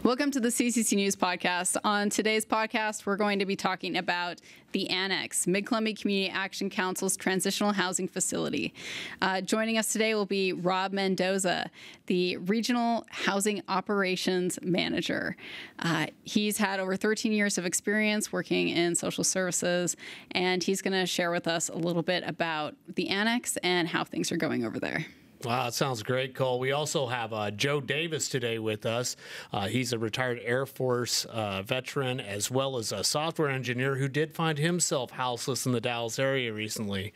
Welcome to the CCC News podcast. On today's podcast, we're going to be talking about the Annex, Mid-Columbia Community Action Council's transitional housing facility. Joining us today will be Rob Mendoza, the Regional Housing Operations Manager. He's had over 13 years of experience working in social services, and he's going to share with us a little bit about the Annex and how things are going over there. Wow, that sounds great, Cole. We also have Joe Davies today with us. He's a retired Air Force veteran, as well as a software engineer who did find himself houseless in the Dalles area recently.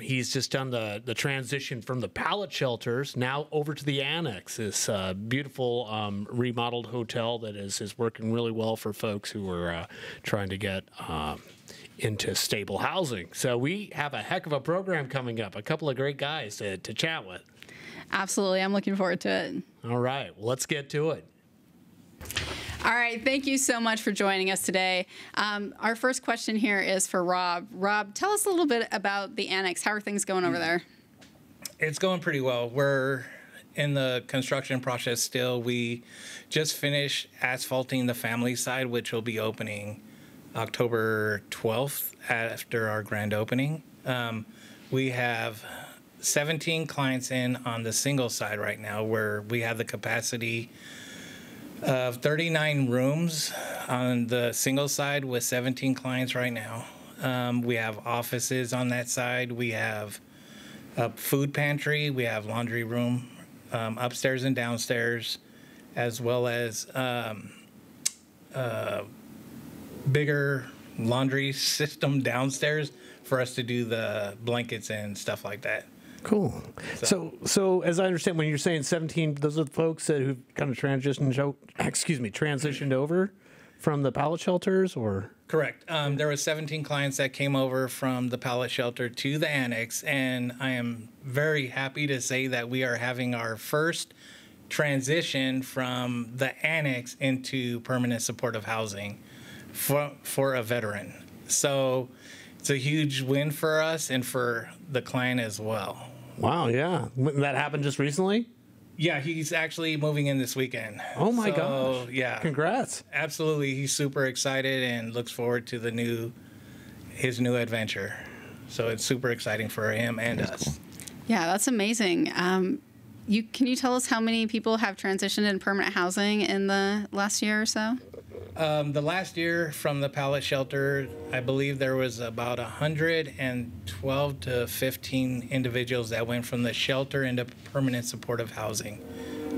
He's just done the transition from the pallet shelters now over to the Annex, this beautiful remodeled hotel that is working really well for folks who are trying to get into stable housing. So we have a heck of a program coming up, a couple of great guys to chat with. Absolutely. I'm looking forward to it. All right. Well, let's get to it. All right. Thank you so much for joining us today. Our first question here is for Rob. Rob, tell us a little bit about the Annex. How are things going over there? It's going pretty well. We're in the construction process still. We just finished asphalting the family side, which will be opening October 12th after our grand opening. We have 17 clients in on the single side right now, where we have the capacity of 39 rooms on the single side with 17 clients right now. We have offices on that side. We have a food pantry. We have laundry room upstairs and downstairs, as well as bigger laundry system downstairs for us to do the blankets and stuff like that. Cool. So as I understand, when you're saying 17, those are the folks who kind of transitioned over from the pallet shelters, or? Correct. There were 17 clients that came over from the pallet shelter to the Annex, and I am very happy to say that we are having our first transition from the Annex into permanent supportive housing for a veteran. So it's a huge win for us and for the client as well. Wow, yeah. That happened just recently? Yeah, he's actually moving in this weekend. Oh my gosh. Yeah. Congrats. Absolutely. He's super excited and looks forward to his new adventure. So it's super exciting for him and us. Yeah, that's amazing. Can you tell us how many people have transitioned in permanent housing in the last year or so? The last year from the pallet shelter, I believe there was about 112 to 15 individuals that went from the shelter into permanent supportive housing.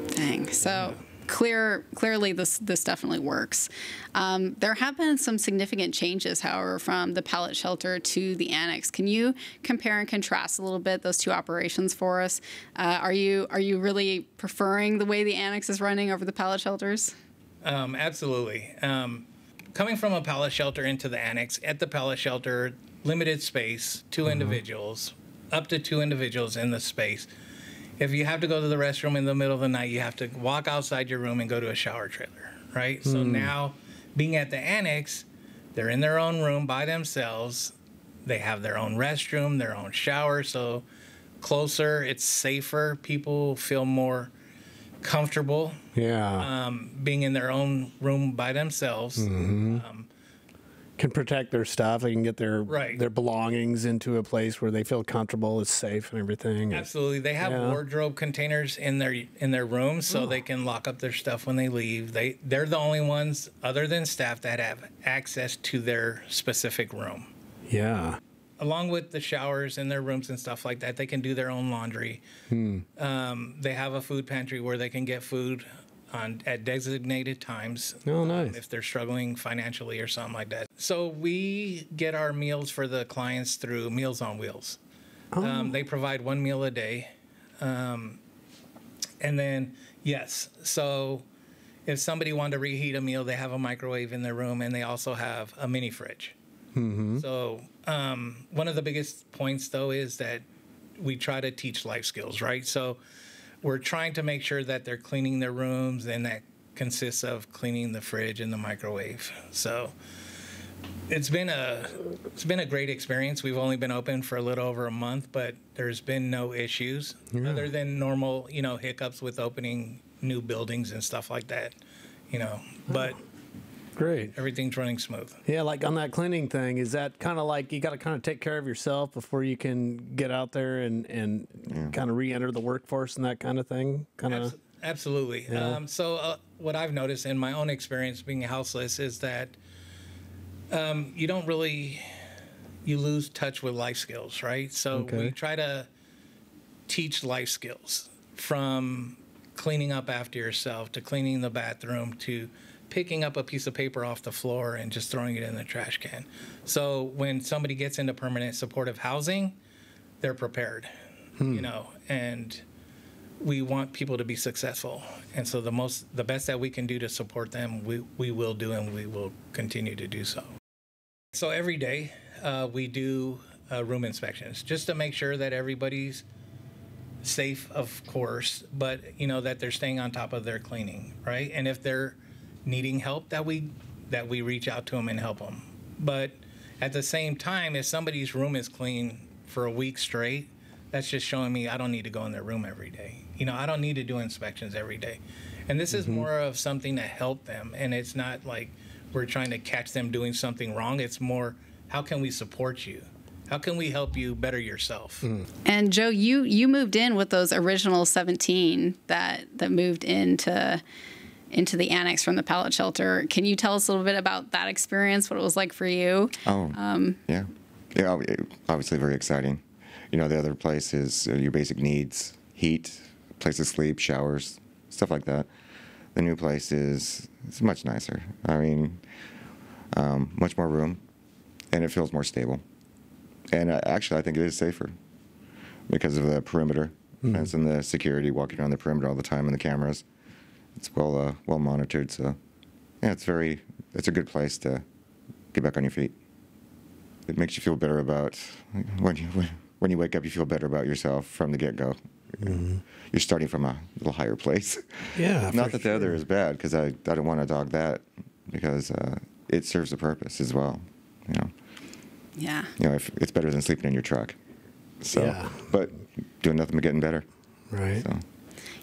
Dang. So clearly this definitely works. There have been some significant changes, however, from the pallet shelter to the Annex. Can you compare and contrast a little bit those two operations for us? Are you really preferring the way the Annex is running over the pallet shelters? Absolutely. Coming from a pallet shelter into the Annex, at the pallet shelter, limited space, two individuals, up to two individuals in the space. If you have to go to the restroom in the middle of the night, you have to walk outside your room and go to a shower trailer, right? So now, being at the Annex, they're in their own room by themselves. They have their own restroom, their own shower, so closer, it's safer. People feel more comfortable being in their own room by themselves. Can protect their stuff. They can get their belongings into a place where they feel comfortable, it's safe and everything. Absolutely. They have wardrobe containers in their rooms, so they can lock up their stuff when they leave. They're the only ones, other than staff, that have access to their specific room. Yeah. Along with the showers in their rooms and stuff like that, they can do their own laundry. They have a food pantry where they can get food at designated times. Oh, nice. If they're struggling financially or something like that. So we get our meals for the clients through Meals on Wheels. They provide one meal a day. And then, so if somebody wanted to reheat a meal, they have a microwave in their room, and they also have a mini fridge. So one of the biggest points, though, is that we try to teach life skills, right? So we're trying to make sure that they're cleaning their rooms, and that consists of cleaning the fridge and the microwave. So it's been a great experience. We've only been open for a little over a month, but there's been no issues other than normal, hiccups with opening new buildings and stuff like that. but Great. everything's running smooth. Yeah, like on that cleaning thing, is that kind of like you got to kind of take care of yourself before you can get out there and kind of re-enter the workforce and that kind of thing? Kind of. Absolutely. Yeah. What I've noticed in my own experience being houseless is that you lose touch with life skills, right? So we try to teach life skills, from cleaning up after yourself to cleaning the bathroom to picking up a piece of paper off the floor and just throwing it in the trash can. So when somebody gets into permanent supportive housing, they're prepared, and we want people to be successful. And so the best that we can do to support them, we will do, and we will continue to do so. So every day we do room inspections just to make sure that everybody's safe, of course, but that they're staying on top of their cleaning, right? And if they're needing help, that we reach out to them and help them. But at the same time, if somebody's room is clean for a week straight, that's just showing me I don't need to go in their room every day. I don't need to do inspections every day. And this is more of something to help them, and it's not like we're trying to catch them doing something wrong. It's more, how can we support you? How can we help you better yourself? And Joe, you moved in with those original 17 that moved into the annex from the pallet shelter. Can you tell us a little bit about that experience, what it was like for you? Yeah, obviously very exciting. The other place is your basic needs: heat, place to sleep, showers, stuff like that. The new place it's much nicer. I mean, much more room, and it feels more stable. And actually, I think it is safer because of the perimeter fence and the security walking around the perimeter all the time, and the cameras. It's well monitored. So, yeah, it's a good place to get back on your feet. It makes you feel better about when you wake up. You feel better about yourself from the get-go. You're starting from a little higher place. Yeah. Not that the other is bad, because I don't want to dog that, because it serves a purpose as well. Yeah. If it's better than sleeping in your truck. So, Yeah. But doing nothing but getting better. Right. So.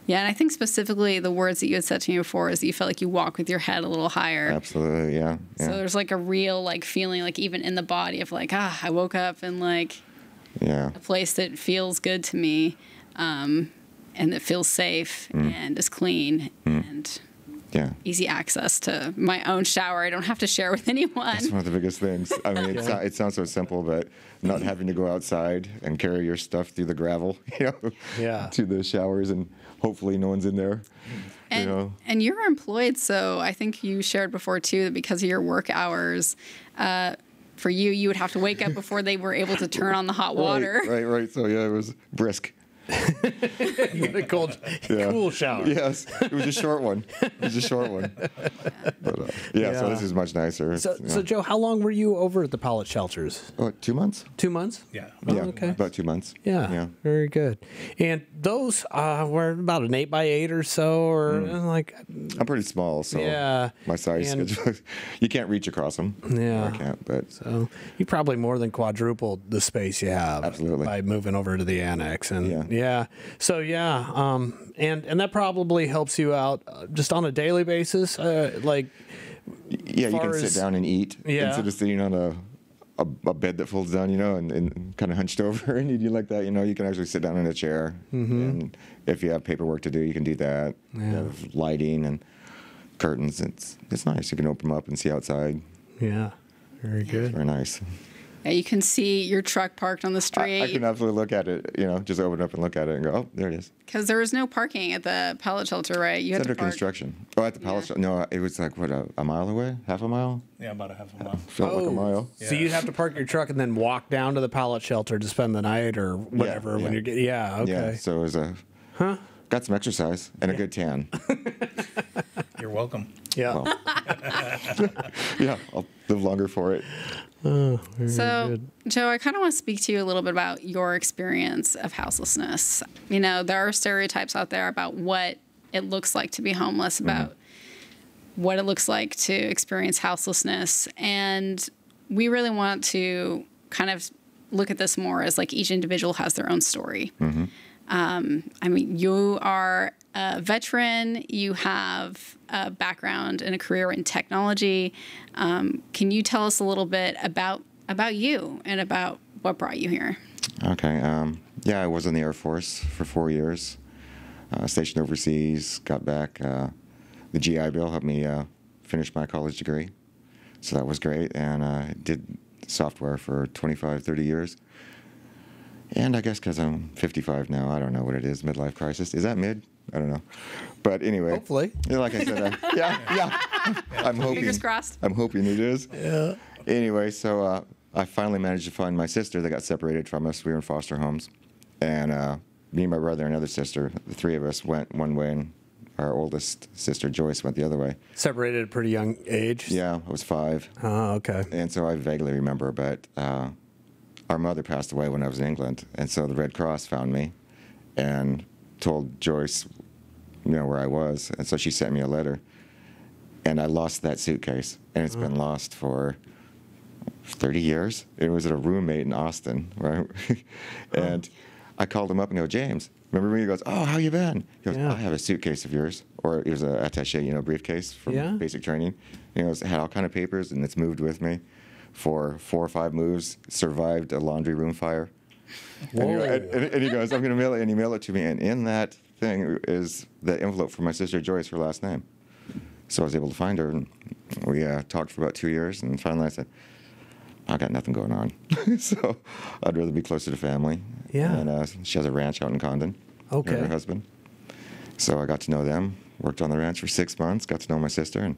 Yeah, and I think specifically the words that you had said to me before is that you felt like you walk with your head a little higher. Absolutely, yeah. So there's like a real feeling even in the body of I woke up in a place that feels good to me, and that feels safe and is clean and easy access to my own shower. I don't have to share with anyone. That's one of the biggest things. I mean, it sounds so simple, but not having to go outside and carry your stuff through the gravel, to the showers, and hopefully no one's in there. And you're employed, so I think you shared before too that because of your work hours, for you would have to wake up before they were able to turn on the hot water. Right. So it was brisk. You get a cool shower. Yes, it was a short one. But, so this is much nicer. So Joe, how long were you over at the pallet shelters? 2 months? 2 months? Yeah. Okay. About 2 months. Yeah. Very good. And those were about an 8x8 or so, or I'm pretty small, so my size schedule, you can't reach across them. Yeah. I can't, but so you probably more than quadrupled the space you have. Absolutely. By moving over to the annex. And so and that probably helps you out just on a daily basis, you can sit down and eat instead of sitting on a bed that folds down, and kind of hunched over and eating like that. You can actually sit down in a chair, and if you have paperwork to do, you can do that. You have lighting and curtains. It's nice. You can open them up and see outside. Yeah, very good. It's very nice. Yeah, you can see your truck parked on the street. I can absolutely look at it, just open it up and look at it and go, oh, there it is. Because there was no parking at the pallet shelter, right? You It's had to under park. construction. Oh, at the pallet shelter? No, it was a mile away? Half a mile? Yeah, about a half a mile. Felt like a mile. So you'd have to park your truck and then walk down to the pallet shelter to spend the night or whatever when you're getting. Yeah, okay. Yeah, so it was got some exercise and a good tan. You're welcome. Yeah. Well, I'll live longer for it. Oh, So, good. Joe, I kind of want to speak to you a little bit about your experience of houselessness. There are stereotypes out there about what it looks like to be homeless, about what it looks like to experience houselessness. And we really want to kind of look at this more as each individual has their own story. You are a veteran. You have a background and a career in technology. Can you tell us a little bit about you and about what brought you here? Okay. Yeah, I was in the Air Force for 4 years, stationed overseas, got back. The GI Bill helped me finish my college degree, so that was great. And I did software for 25, 30 years. And I guess because I'm 55 now, I don't know what it is, midlife crisis. Is that mid? I don't know. But anyway. Hopefully. Like I said, yeah. I'm hoping. Fingers crossed. I'm hoping it is. Yeah. Anyway, so I finally managed to find my sister that got separated from us. We were in foster homes. And me, my brother, and another sister, the three of us went one way, and our oldest sister, Joyce, went the other way. Separated at a pretty young age? Yeah, I was 5. Oh, okay. And so I vaguely remember, but our mother passed away when I was in England. And so the Red Cross found me and told Joyce, where I was. And so she sent me a letter. And I lost that suitcase. And it's been lost for 30 years. It was at a roommate in Austin, right? And I called him up and go, James, remember me? He goes, oh, how you been? He goes, Yeah. I have a suitcase of yours. Or it was an attaché, briefcase from basic training. He goes, it had all kind of papers, and it's moved with me for 4 or 5 moves, survived a laundry room fire. And he goes, I'm going to mail it. And he mailed it to me. And in that thing is the envelope for my sister Joyce, her last name. So I was able to find her, and we talked for about 2 years. And finally I said, I got nothing going on. So I'd rather be closer to family. Yeah. And she has a ranch out in Condon. Okay. Her and her husband. So I got to know them, worked on the ranch for 6 months, got to know my sister. And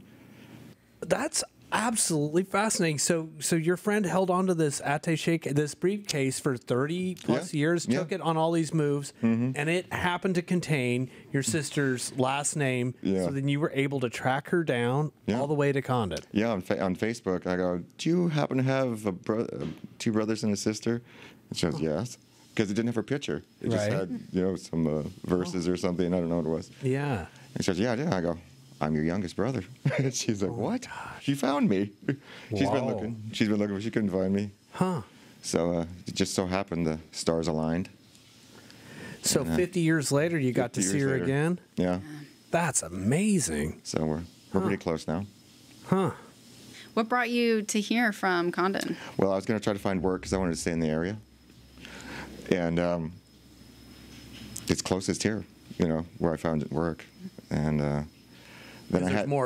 That's absolutely fascinating. So your friend held on to this attaché, this briefcase for 30 plus years, took it on all these moves, and it happened to contain your sister's last name. Yeah. So then you were able to track her down all the way to Condon. Yeah, on Facebook, I go, do you happen to have 2 brothers and a sister? And she goes, yes. Because it didn't have her picture. It just had, some verses or something. I don't know what it was. Yeah. And she goes, yeah, I did. I go, I'm your youngest brother. She's like, what? She found me. She's been looking. But she couldn't find me. Huh. So it just so happened the stars aligned. So 50 years later, you got to 50 see years her later. again? Yeah. That's amazing. So we're pretty close now. Huh. What brought you to here from Condon? Well, I was going to try to find work because I wanted to stay in the area. And it's closest here, where I found work. And then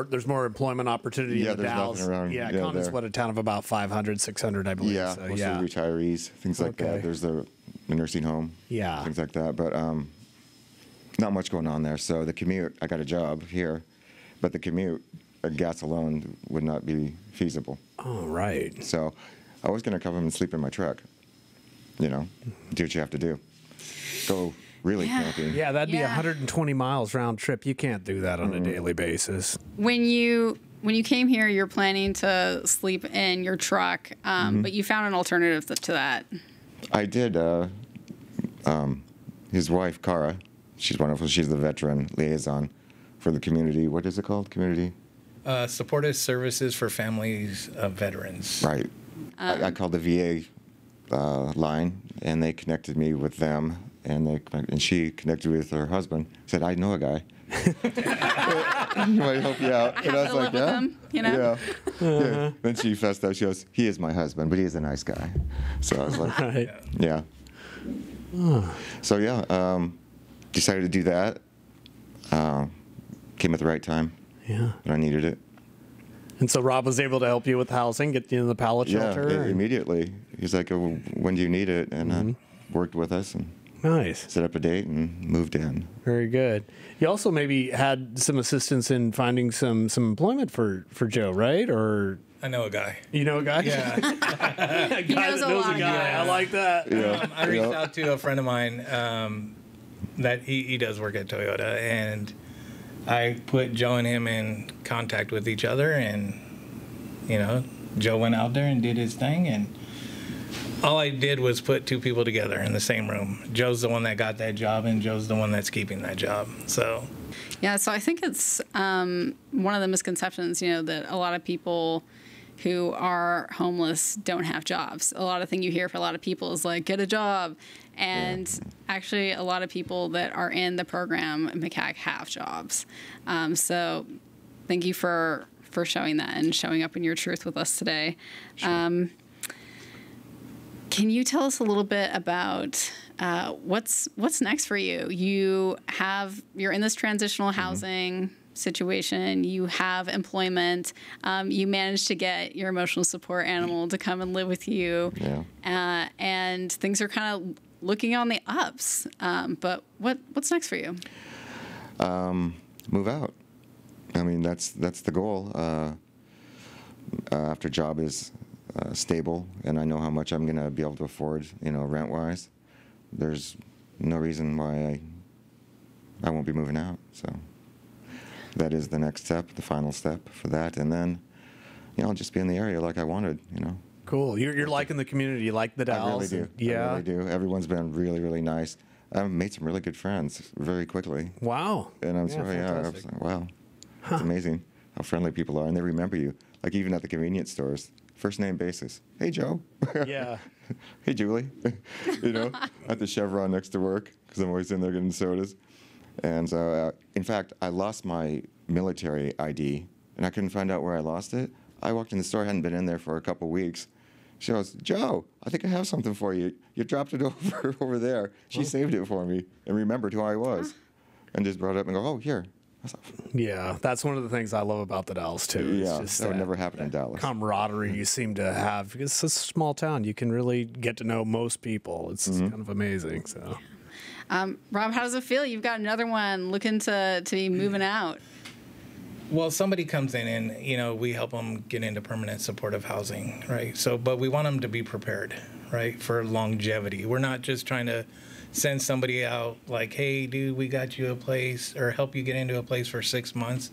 There's more employment opportunity in the there's Dalles. nothing around. Yeah, Yeah, Condon's there. a town of about 500, 600, I believe. Yeah, So, mostly retirees, things like Okay. that. There's the nursing home, things like that. But not much going on there. So the commute, I got a job here, but the commute, gas alone would not be feasible. Oh, right. So I was going to come home and sleep in my truck. Do what you have to do. Go really camping. Yeah, that'd be Yeah. 120 miles round trip. You can't do that on a daily basis. When you came here, you're planning to sleep in your truck, but you found an alternative to that. I did. His wife, Cara, she's wonderful. She's the veteran liaison for the community. What is it called? Community? Supportive Services for Families of Veterans. Right. I called the VA line, and they connected me with them, and she connected me with her husband. Said, I know a guy. Might help you out. I have to live with him, Yeah. Yeah. Then she fessed up. She goes, he is my husband, but he is a nice guy. So I was like, Right. yeah. So yeah, decided to do that. Came at the right time. Yeah. When I needed it. And so Rob was able to help you with housing, get you in the pallet shelter. Yeah, immediately. He's like, oh, when do you need it? And worked with us and Nice. set up a date and moved in. Very good. You also maybe had some assistance in finding some employment for Joe, right? Or I know a guy. you know a guy? Yeah. A guy knows that a knows lot a of guy. guys. I like that. Yeah. I reached out to a friend of mine that he does work at Toyota, and I put Joe and him in contact with each other, and Joe went out there and did his thing, and all I did was put 2 people together in the same room. Joe's the one that got that job, and Joe's the one that's keeping that job. So Yeah, so I think it's one of the misconceptions, that a lot of people who are homeless don't have jobs. A lot of thing you hear for a lot of people is like, get a job. And actually, a lot of people that are in the program, MCCAC, have jobs. So thank you for showing that and showing up in your truth with us today. Sure. Can you tell us a little bit about what's next for you? You're in this transitional housing situation. You have employment. You managed to get your emotional support animal to come and live with you. Yeah. And things are kind of looking on the ups. But what's next for you? Move out. I mean, that's the goal. After job is stable, and I know how much I'm going to be able to afford, rent-wise, there's no reason why I won't be moving out. So that is the next step, the final step for that. And then, I'll just be in the area like I wanted, Cool. You're liking the community, you like the Dalles. I really do. Yeah. I really do. Everyone's been really, really nice. I've made some really good friends very quickly. Wow. And I'm sorry, I was like, wow. It's amazing how friendly people are, and they remember you. Like even at the convenience stores, first name basis. Hey, Joe. Yeah. Hey, Julie. At the Chevron next to work, because I'm always in there getting sodas. And so, in fact, I lost my military ID, and I couldn't find out where I lost it. I walked in the store, hadn't been in there for a couple weeks. She goes, Joe, I think I have something for you. You dropped it over there. She saved it for me and remembered who I was, and just brought it up and go, oh, here. Yeah, that's one of the things I love about the Dalles too. Yeah, that would never happen in Dalles. Camaraderie you seem to have, because it's a small town. You can really get to know most people. It's kind of amazing. So, Rob, how does it feel? You've got another one looking to be moving out. Well, somebody comes in and, we help them get into permanent supportive housing, right? So, but we want them to be prepared, right, for longevity. We're not just trying to send somebody out like, hey, dude, we got you a place, or help you get into a place for 6 months.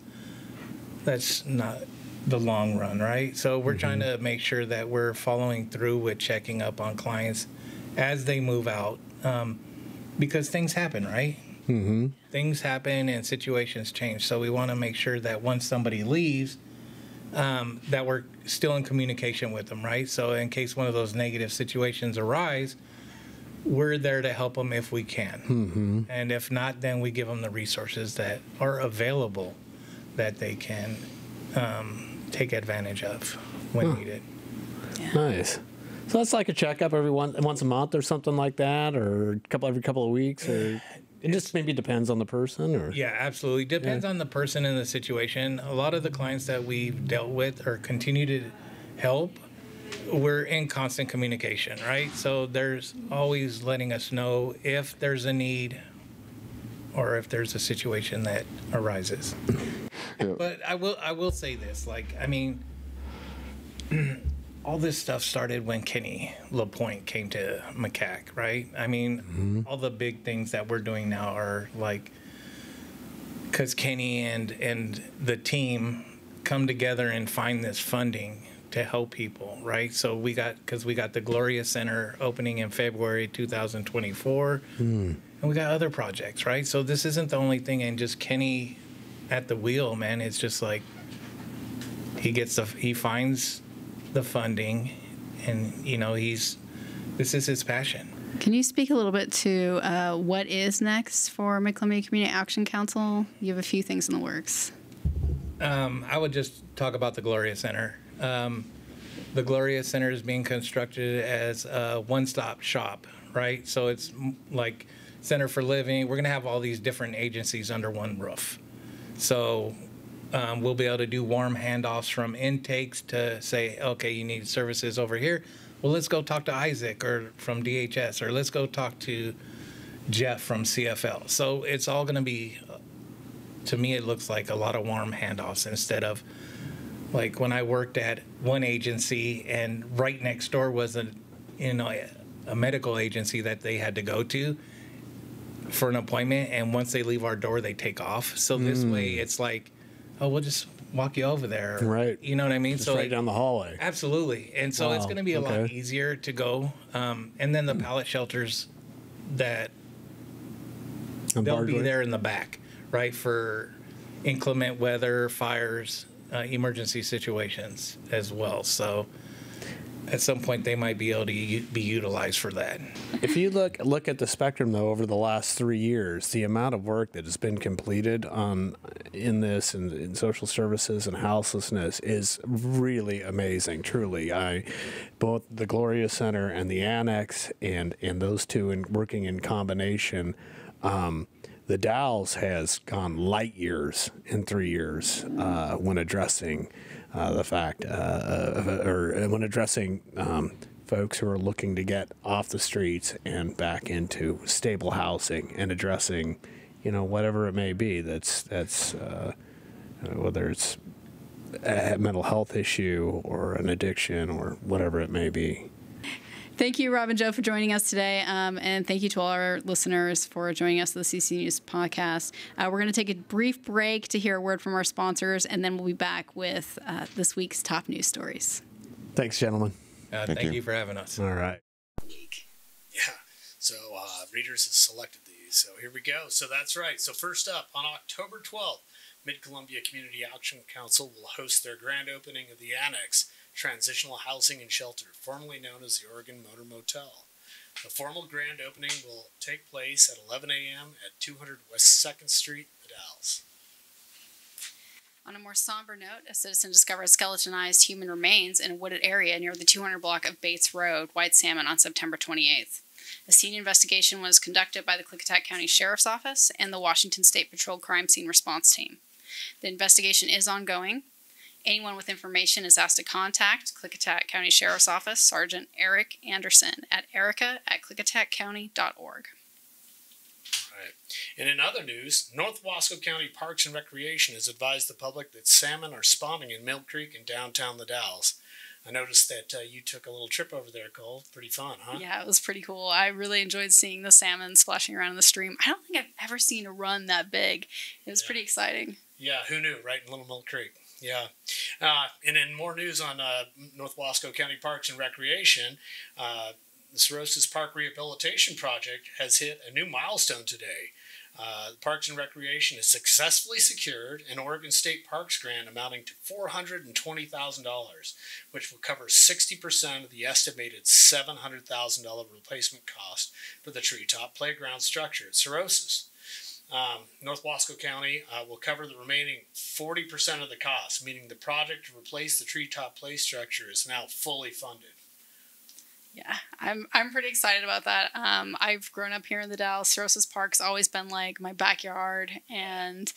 That's not the long run, right? So we're trying to make sure that we're following through with checking up on clients as they move out, because things happen, right? Mm-hmm. Things happen and situations change. So we want to make sure that once somebody leaves, that we're still in communication with them, right? So in case one of those negative situations arise, we're there to help them if we can. Mm-hmm. And if not, then we give them the resources that are available that they can take advantage of when needed. Yeah. Nice. So that's like a checkup once a month or something like that, or every couple of weeks, or it just maybe depends on the person, or yeah, absolutely depends on the person and the situation. A lot of the clients that we've dealt with or continue to help, we're in constant communication, right? So there's always letting us know if there's a need or if there's a situation that arises. Yeah. But I will say this, all this stuff started when Kenny LaPointe came to MCCAC, right? All the big things that we're doing now are because Kenny and the team come together and find this funding to help people, right? So we got the Gloria Center opening in February 2024, and we got other projects, right? So this isn't the only thing, and just Kenny at the wheel, man. It's just like he finds the funding, and this is his passion. Can you speak a little bit to what is next for Columbia Community Action Council? You have a few things in the works. I would just talk about the Gloria Center. The Gloria Center is being constructed as a one-stop shop, right? So it's like Center for Living. We're going to have all these different agencies under one roof. So we'll be able to do warm handoffs from intakes to say, okay, you need services over here. Well, let's go talk to Isaac or from DHS, or let's go talk to Jeff from CFL. So it's all going to be, to me, it looks like a lot of warm handoffs instead of like when I worked at one agency and right next door was a medical agency that they had to go to for an appointment, and once they leave our door, they take off. So this way, it's like, oh, we'll just walk you over there. Right. You know what I mean? Just right down the hallway. Absolutely. And so it's going to be a lot easier to go. And then the pallet shelters that they'll be there in the back, right, for inclement weather, fires, emergency situations as well. So at some point they might be able to be utilized for that. If you look at the spectrum, though, over the last 3 years, the amount of work that has been completed in this and in social services and houselessness is really amazing. Truly, both the Gloria Center and the Annex, and those two working in combination. The Dalles has gone light years in 3 years when addressing the fact, or when addressing folks who are looking to get off the streets and back into stable housing, and addressing, whatever it may be. That's whether it's a mental health issue or an addiction or whatever it may be. Thank you, Rob and Joe, for joining us today. And thank you to all our listeners for joining us on the CCC News podcast. We're going to take a brief break to hear a word from our sponsors, and then we'll be back with this week's top news stories. Thanks, gentlemen. Thank you for having us. All right. Yeah. So readers have selected these. So here we go. So that's right. So first up, on October 12th, Mid-Columbia Community Action Council will host their grand opening of the Annex, Transitional Housing and Shelter, formerly known as the Oregon Motor Motel. The formal grand opening will take place at 11 a.m. at 200 West 2nd Street, the Dalles. On a more somber note, a citizen discovered skeletonized human remains in a wooded area near the 200 block of Bates Road, White Salmon, on September 28th. A scene investigation was conducted by the Clickitat County Sheriff's Office and the Washington State Patrol Crime Scene Response Team. The investigation is ongoing. Anyone with information is asked to contact Clickitat County Sheriff's Office Sergeant Eric Anderson at erica@clickitatcounty.org. Right. And in other news, North Wasco County Parks and Recreation has advised the public that salmon are spawning in Mill Creek in downtown the Dalles. I noticed that you took a little trip over there, Cole. Pretty fun, huh? Yeah, it was pretty cool. I really enjoyed seeing the salmon splashing around in the stream. I don't think I've ever seen a run that big. It was pretty exciting. Yeah, who knew, right in Little Mill Creek. Yeah. And in more news on North Wasco County Parks and Recreation, the Cirrhosis Park Rehabilitation Project has hit a new milestone today. The Parks and Recreation has successfully secured an Oregon State Parks grant amounting to $420,000, which will cover 60% of the estimated $700,000 replacement cost for the treetop playground structure at Cirrhosis. North Wasco County will cover the remaining 40% of the cost, meaning the project to replace the treetop play structure is now fully funded. Yeah, I'm pretty excited about that. I've grown up here in the Dalles. Cirrhosis Park's always been like my backyard, and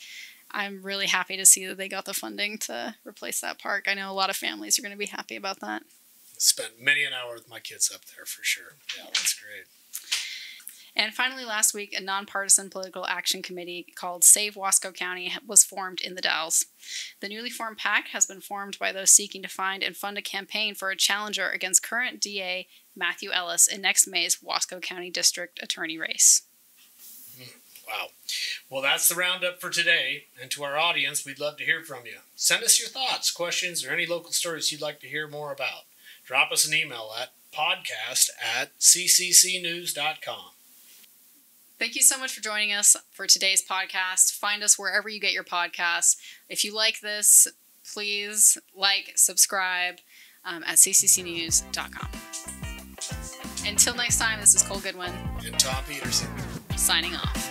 I'm really happy to see that they got the funding to replace that park. I know a lot of families are going to be happy about that. Spent many an hour with my kids up there for sure. Yeah, that's great. And finally, last week, a nonpartisan political action committee called Save Wasco County was formed in the Dalles. The newly formed PAC has been formed by those seeking to find and fund a campaign for a challenger against current DA Matthew Ellis in next May's Wasco County District Attorney race. Wow. Well, that's the roundup for today. And to our audience, we'd love to hear from you. Send us your thoughts, questions, or any local stories you'd like to hear more about. Drop us an email at podcast@cccnews.com. Thank you so much for joining us for today's podcast. Find us wherever you get your podcasts. If you like this, please like, subscribe at CCCNews.com. Until next time, this is Cole Goodwin and Tom Peterson signing off.